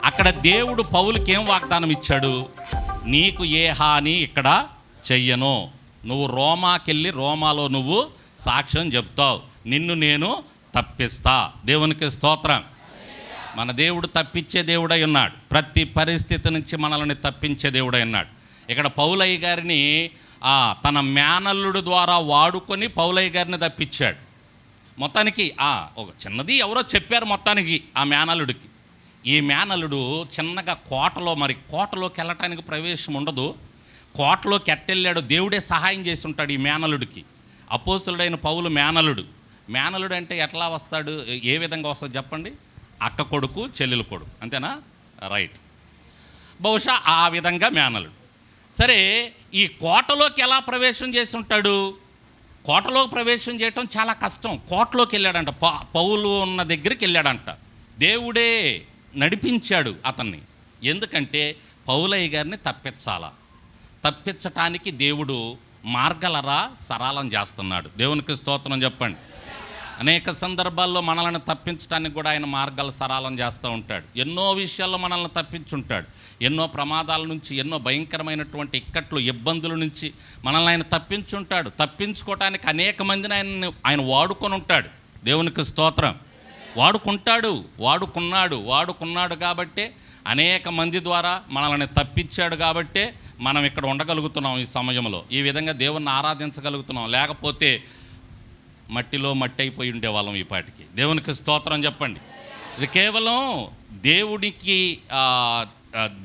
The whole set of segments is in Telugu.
అక్కడ దేవుడు పౌలుకి ఏం వాగ్దానం ఇచ్చాడు? నీకు ఏ హాని ఇక్కడ చెయ్యను, నువ్వు రోమాకెళ్ళి రోమాలో నువ్వు సాక్ష్యం చెప్తావు, నిన్ను నేను తప్పిస్తా. దేవునికి స్తోత్రం. మన దేవుడు తప్పించే దేవుడై ఉన్నాడు. ప్రతి పరిస్థితి నుంచి మనల్ని తప్పించే దేవుడై ఉన్నాడు. ఇక్కడ పౌలయ్య గారిని తన మేనల్లుడు ద్వారా వాడుకొని పౌలయ్య గారిని తప్పించాడు. మొత్తానికి ఒక చిన్నది ఎవరో చెప్పారు మొత్తానికి ఆ మేనల్లుడికి. ఈ మేనల్లుడు చిన్నగా కోటలోకి వెళ్ళటానికి ప్రవేశం ఉండదు. కోటలోకి ఎట్టెళ్ళాడు, దేవుడే సహాయం చేసి ఉంటాడు ఈ మేనల్లుడికి. అపోస్తులుడైన పౌలు మేనల్లుడు అంటే ఎట్లా వస్తాడు, ఏ విధంగా వస్తాడు చెప్పండి? అక్క కొడుకు చెల్లెలు కొడుకు, అంతేనా? రైట్. బహుశా ఆ విధంగా మేనల్లుడు. సరే, ఈ కోటలోకి ఎలా ప్రవేశం చేసి ఉంటాడు? కోటలోకి ప్రవేశం చేయటం చాలా కష్టం. కోటలోకి వెళ్ళాడంట, పౌలు ఉన్న దగ్గరికి వెళ్ళాడంట. దేవుడే నడిపించాడు అతన్ని. ఎందుకంటే పౌలయ్య గారిని తప్పించటానికి దేవుడు మార్గాలరా సరళం చేస్తున్నాడు. దేవునికి స్తోత్రం చెప్పండి. అనేక సందర్భాల్లో మనల్ని తప్పించడానికి కూడా ఆయన మార్గాలు సరళం చేస్తూ ఉంటాడు. ఎన్నో విషయాల్లో మనల్ని తప్పించుంటాడు. ఎన్నో ప్రమాదాల నుంచి, ఎన్నో భయంకరమైనటువంటి ఇక్కట్లు, ఇబ్బందుల నుంచి మనల్ని ఆయన తప్పించుంటాడు. తప్పించుకోవటానికి అనేక మందిని ఆయన వాడుకొని ఉంటాడు. దేవునికి స్తోత్రం. వాడుకున్నాడు కాబట్టే అనేక మంది ద్వారా మనల్ని తప్పించాడు కాబట్టే మనం ఇక్కడ ఉండగలుగుతున్నాం. ఈ సమయంలో ఈ విధంగా దేవుణ్ణి ఆరాధించగలుగుతున్నాం. లేకపోతే మట్టిలో మట్టి అయిపోయి ఉండేవాళ్ళం ఈ పాటికి. దేవునికి స్తోత్రం చెప్పండి. ఇది కేవలం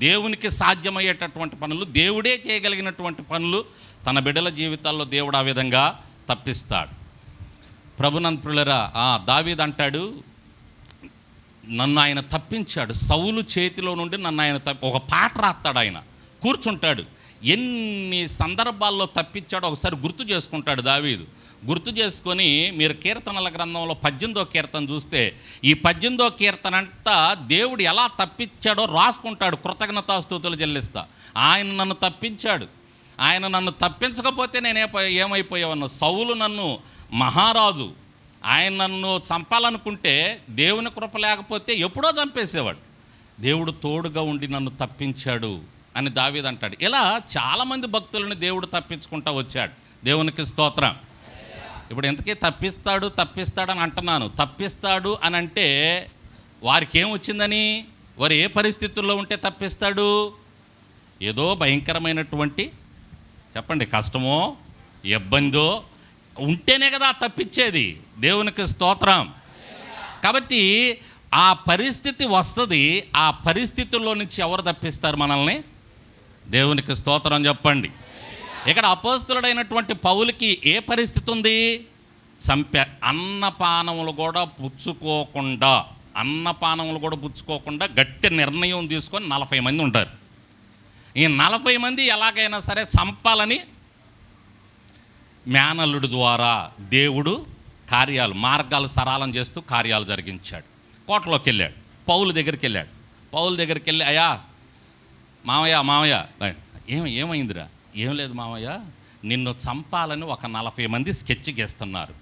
దేవునికి సాధ్యమయ్యేటటువంటి పనులు, దేవుడే చేయగలిగినటువంటి పనులు తన బిడ్డల జీవితాల్లో దేవుడు ఆ విధంగా తప్పిస్తాడు. ప్రభునంతులరా, దావీదు అంటాడు, నన్ను ఆయన తప్పించాడు, సౌలు చేతిలో నుండి నన్ను ఆయన ఒక పాట రాస్తాడు. ఆయన కూర్చుంటాడు, ఎన్ని సందర్భాల్లో తప్పించాడో ఒకసారి గుర్తు చేసుకుంటాడు దావీదు. గుర్తు చేసుకొని మీరు కీర్తనల గ్రంథంలో 18వ కీర్తన చూస్తే ఈ 18వ కీర్తన అంతా దేవుడు ఎలా తప్పించాడో రాసుకుంటాడు. కృతజ్ఞతాస్తుతులు చెల్లిస్తా. ఆయన నన్ను తప్పించాడు, ఆయన నన్ను తప్పించకపోతే నేను ఏమైపోయావన్నా, సౌలు నన్ను మహారాజు, ఆయన నన్ను చంపాలనుకుంటే దేవుని కృప లేకపోతే ఎప్పుడో చంపేసేవాడు. దేవుడు తోడుగా ఉండి నన్ను తప్పించాడు అని దావీదు అంటాడు. ఇలా చాలామంది భక్తులను దేవుడు తప్పించుకుంటూ వచ్చాడు. దేవునికి స్తోత్రం. ఇప్పుడు ఎంతకీ తప్పిస్తాడని అంటున్నాను. తప్పిస్తాడు అని అంటే వారికి ఏమొచ్చిందని, వారు ఏ పరిస్థితుల్లో ఉంటే తప్పిస్తాడు? ఏదో భయంకరమైనటువంటి చెప్పండి కష్టమో ఇబ్బందో ఉంటేనే కదా తప్పించేది. దేవునికి స్తోత్రం. కాబట్టి ఆ పరిస్థితి వస్తుంది. ఆ పరిస్థితుల్లో నుంచి ఎవరు తప్పిస్తారు మనల్ని? దేవునికి స్తోత్రం చెప్పండి. ఇక్కడ అపోస్తులుడైనటువంటి పౌలుకి ఏ పరిస్థితి ఉంది? అన్నపానములు కూడా పుచ్చుకోకుండా గట్టి నిర్ణయం తీసుకొని 40 మంది ఉంటారు. ఈ 40 మంది ఎలాగైనా సరే చంపాలని మేనల్లుడి ద్వారా దేవుడు మార్గాలు సరళం చేస్తూ కార్యాలు జరిగించాడు. కోటలోకి వెళ్ళాడు, పౌలు దగ్గరికి వెళ్ళి అయ్యా మామయ్య ఏమైందిరా? ఏం లేదు మామయ్య, నిన్ను చంపాలని ఒక 40 మంది స్కెచ్ గీస్తున్నారు.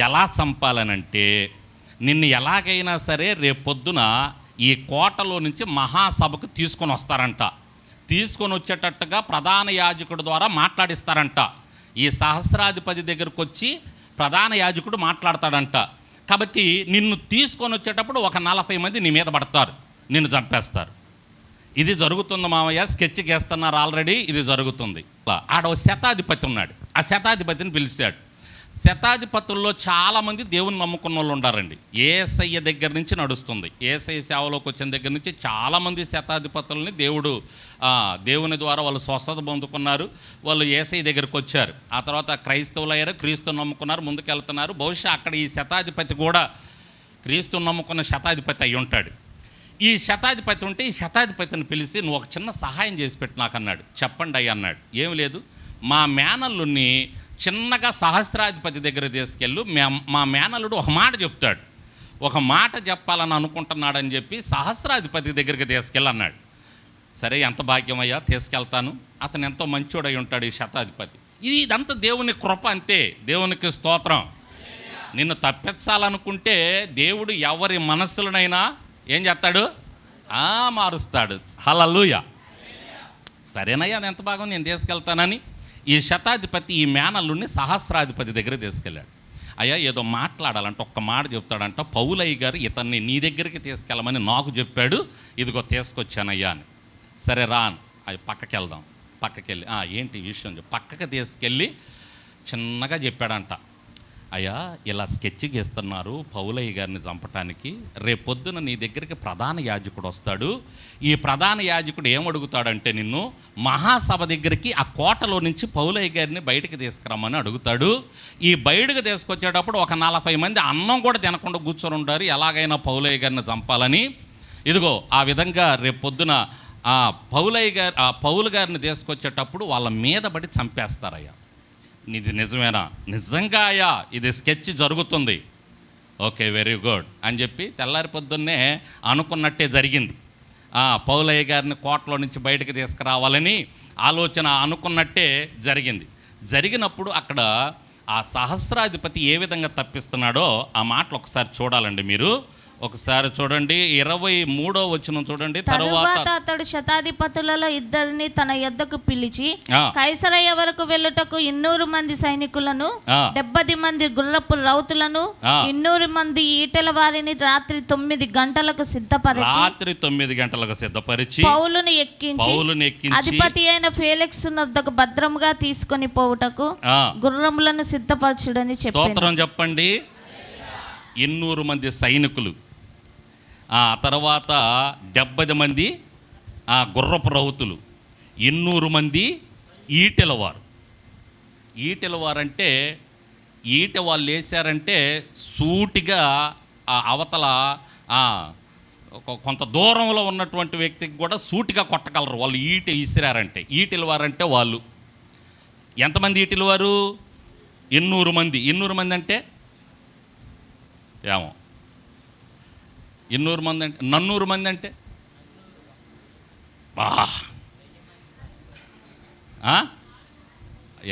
ఎలా చంపాలనంటే, నిన్ను ఎలాగైనా సరే రేపొద్దున ఈ కోటలో నుంచి మహాసభకు తీసుకొని వస్తారంట. తీసుకొని వచ్చేటట్టుగా ప్రధాన యాజకుడి ద్వారా మాట్లాడిస్తారంట. ఈ సహస్రాధిపతి దగ్గరకు వచ్చి ప్రధాన యాజకుడు మాట్లాడతాడంట. కాబట్టి నిన్ను తీసుకొని వచ్చేటప్పుడు ఒక 40 మంది నీ మీద పడతారు, నిన్ను చంపేస్తారు. ఇది జరుగుతుంది మామయ్య, స్కెచ్ గేస్తున్నారు ఆల్రెడీ, ఇది జరుగుతుంది. ఆడ ఒక శతాధిపతి ఉన్నాడు. ఆ శతాధిపతిని పిలిచాడు. శతాధిపతుల్లో చాలామంది దేవుని నమ్ముకున్న వాళ్ళు ఉండారండి. యేసయ్య దగ్గర నుంచి నడుస్తుంది. యేసయ్య సేవలోకి వచ్చిన దగ్గర నుంచి చాలామంది శతాధిపతుల్ని దేవుని ద్వారా వాళ్ళు స్వస్థత పొందుకున్నారు. వాళ్ళు యేసయ్య దగ్గరికి వచ్చారు. ఆ తర్వాత క్రైస్తవులు అయ్యారు, క్రీస్తుని నమ్ముకున్నారు, ముందుకెళ్తున్నారు. బహుశా అక్కడ ఈ శతాధిపతి కూడా క్రీస్తుని నమ్ముకున్న శతాధిపతి అయి ఉంటాడు. ఈ శతాధిపతి ఉంటే ఈ శతాధిపతిని పిలిచి, నువ్వు ఒక చిన్న సహాయం చేసి పెట్టు నాకు అన్నాడు. చెప్పండి అయ్యా అన్నాడు. ఏం లేదు, మా మేనల్లుని చిన్నగా సహస్రాధిపతి దగ్గర తీసుకెళ్ళు, మా మేనల్లుడు ఒక మాట చెప్తాడు, ఒక మాట చెప్పాలని అనుకుంటున్నాడని చెప్పి సహస్రాధిపతి దగ్గరికి తీసుకెళ్ళన్నాడు. సరే, ఎంత భాగ్యమయ్యా, తీసుకెళ్తాను. అతను ఎంతో మంచోడై ఉంటాడు ఈ శతాధిపతి. ఇదంతా దేవుని కృప అంతే. దేవునికి స్తోత్రం. నిన్ను తప్పించాలనుకుంటే దేవుడు ఎవరి మనస్సులనైనా ఏం చేస్తాడు? మారుస్తాడు. హల్లెలూయా. సరేనయ్యా, ఎంత బాగా నేను తీసుకెళ్తానని ఈ శతాధిపతి ఈ మేనల్లుని సహస్రాధిపతి దగ్గర తీసుకెళ్ళాడు. అయ్యా ఏదో మాట్లాడాలంటే ఒక్క మాట చెప్తాడంట, పౌలయ్య గారు ఇతన్ని నీ దగ్గరికి తీసుకెళ్ళమని నాకు చెప్పాడు, ఇదిగో తీసుకొచ్చానయ్యా అని. సరే రా అది పక్కకి వెళ్దాం. పక్కకెళ్ళి ఏంటి విషయం పక్కకి తీసుకెళ్ళి చిన్నగా చెప్పాడంట. అయ్యా ఇలా స్కెచ్ గీస్తున్నారు పౌలయ్య గారిని చంపటానికి, రేపొద్దున నీ దగ్గరికి ప్రధాన యాజకుడు వస్తాడు. ఈ ప్రధాన యాజకుడు ఏమడుగుతాడంటే నిన్ను మహాసభ దగ్గరికి ఆ కోటలో నుంచి పౌలయ్య గారిని బయటకు తీసుకురమ్మని అడుగుతాడు. ఈ బయటకు తీసుకొచ్చేటప్పుడు ఒక 40 మంది అన్నం కూడా తినకుండా కూర్చొని ఉంటారు, ఎలాగైనా పౌలయ్య గారిని చంపాలని. ఇదిగో ఆ విధంగా రేపొద్దున పౌలు గారిని తీసుకొచ్చేటప్పుడు వాళ్ళ మీద పడి చంపేస్తారయ్యా. ఇది నిజమేనా? నిజంగా అయ్యా, ఇది స్కెచ్ జరుగుతుంది. ఓకే, వెరీ గుడ్ అని చెప్పి తెల్లారి పొద్దున్నే అనుకున్నట్టే జరిగింది. పౌలయ్య గారిని కోటలో నుంచి బయటకు తీసుకురావాలని ఆలోచన అనుకున్నట్టే జరిగింది. జరిగినప్పుడు అక్కడ ఆ సహస్రాధిపతి ఏ విధంగా తప్పిస్తున్నాడో ఆ మాటలు ఒకసారి చూడాలండి. మీరు ఒకసారి చూడండి, 23వ వచనం చూడండి. తరువాత అతడు శతాధిపతులలో 2 తన యొద్దకు పిలిచి కైసరయ్య వరకు వెళ్ళుటకు 200 మంది సైనికులను, 70 మంది గుర్రపు రౌతులను, 200 మంది ఈటెల వారిని రాత్రి 9 గంటలకు సిద్ధపరిచి పౌలుని ఎక్కించి అధిపతి అయిన ఫేలిక్స్ వద్దకు భద్రముగా తీసుకొని పోవుటకు గుర్రములను సిద్ధపరచుడని చెప్పారు. చెప్పండి. 200 మంది సైనికులు, తర్వాత 70 మంది గుర్రపు రౌతులు, 200 మంది ఈటెలవారు. ఈటెలవారంటే ఈట వాళ్ళు వేశారంటే సూటిగా అవతల కొంత దూరంలో ఉన్నటువంటి వ్యక్తికి కూడా సూటిగా కొట్టగలరు వాళ్ళు. ఈట విసిరారంటే ఈటెలవారంటే వాళ్ళు. ఎంతమంది ఈటెలవారు? 200 మంది. 200 మంది అంటే ఏమో, 200 మంది అంటే 400 మంది అంటే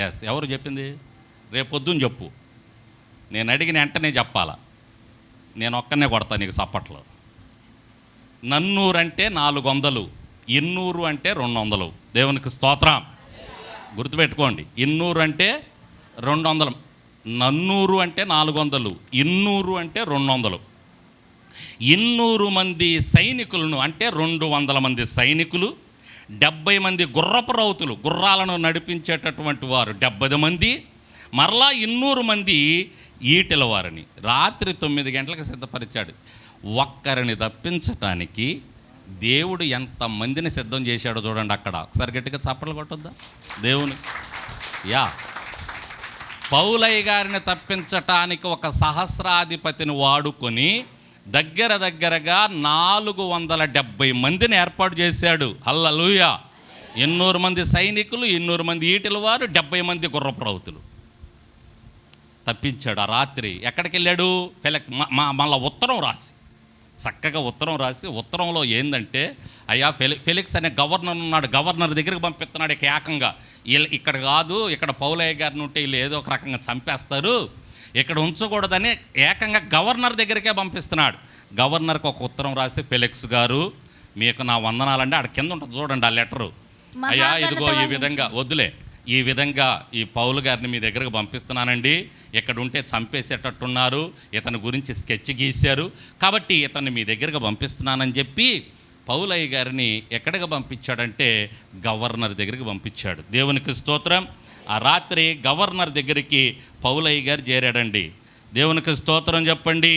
ఎస్. ఎవరు చెప్పింది? రేపొద్దున చెప్పు. నేను అడిగిన వెంటనే చెప్పాలా, నేను ఒక్కనే కొడతా నీకు చప్పట్లో. 400 అంటే 400, 200 అంటే 200. దేవునికి స్తోత్రం. గుర్తుపెట్టుకోండి, 200 అంటే 200, 400 అంటే 400, 200 అంటే 200. 200 మంది సైనికులను అంటే 200 మంది సైనికులు, 70 మంది గుర్రపు రౌతులు, గుర్రాలను నడిపించేటటువంటి వారు 70 మంది, మరలా 200 మంది ఈటెల వారిని రాత్రి 9 గంటలకు సిద్ధపరిచాడు. ఒక్కరిని తప్పించటానికి దేవుడు ఎంతమందిని సిద్ధం చేశాడో చూడండి. అక్కడ ఒకసారి గట్టిగా చప్పట్లు కొట్టొద్దా దేవుని? పౌలయ్య గారిని తప్పించటానికి ఒక సహస్రాధిపతిని వాడుకొని దగ్గరగా 470 మందిని ఏర్పాటు చేశాడు. హల్లెలూయా. 200 మంది సైనికులు, 200 మంది ఈటెల వారు, 70 మంది గుర్రపు రౌతులు తప్పించాడు. ఆ రాత్రి ఎక్కడికి వెళ్ళాడు? ఫెలిక్స్ మళ్ళీ ఉత్తరం రాసి, చక్కగా ఉత్తరం రాసి, ఉత్తరంలో ఏంటంటే అయ్యా ఫెలిక్స్ అనే గవర్నర్ ఉన్నాడు, గవర్నర్ దగ్గరికి పంపిస్తున్నాడు. ఇక ఏకంగా ఇక్కడ కాదు, ఇక్కడ పౌలయ్య గారిని ఉంటే వీళ్ళు ఏదో ఒక రకంగా చంపేస్తారు, ఇక్కడ ఉంచకూడదని ఏకంగా గవర్నర్ దగ్గరికే పంపిస్తున్నాడు. గవర్నర్కి ఒక ఉత్తరం రాసి, ఫెలిక్స్ గారు మీకు నా వందనాలండి, ఆడ కింద ఉంటుంది చూడండి ఆ లెటరు. అయ్యా ఇదిగో ఈ విధంగా వద్దులే, ఈ విధంగా ఈ పౌలు గారిని మీ దగ్గరకు పంపిస్తున్నానండి, ఇక్కడ ఉంటే చంపేసేటట్టున్నారు, ఇతని గురించి స్కెచ్ గీశారు, కాబట్టి ఇతన్ని మీ దగ్గరకు పంపిస్తున్నానని చెప్పి పౌలయ్య గారిని ఎక్కడికి పంపించాడంటే గవర్నర్ దగ్గరికి పంపించాడు. దేవునికి స్తోత్రం. ఆ రాత్రి గవర్నర్ దగ్గరికి పౌలయ్య గారు చేరాడండి. దేవునికి స్తోత్రం చెప్పండి.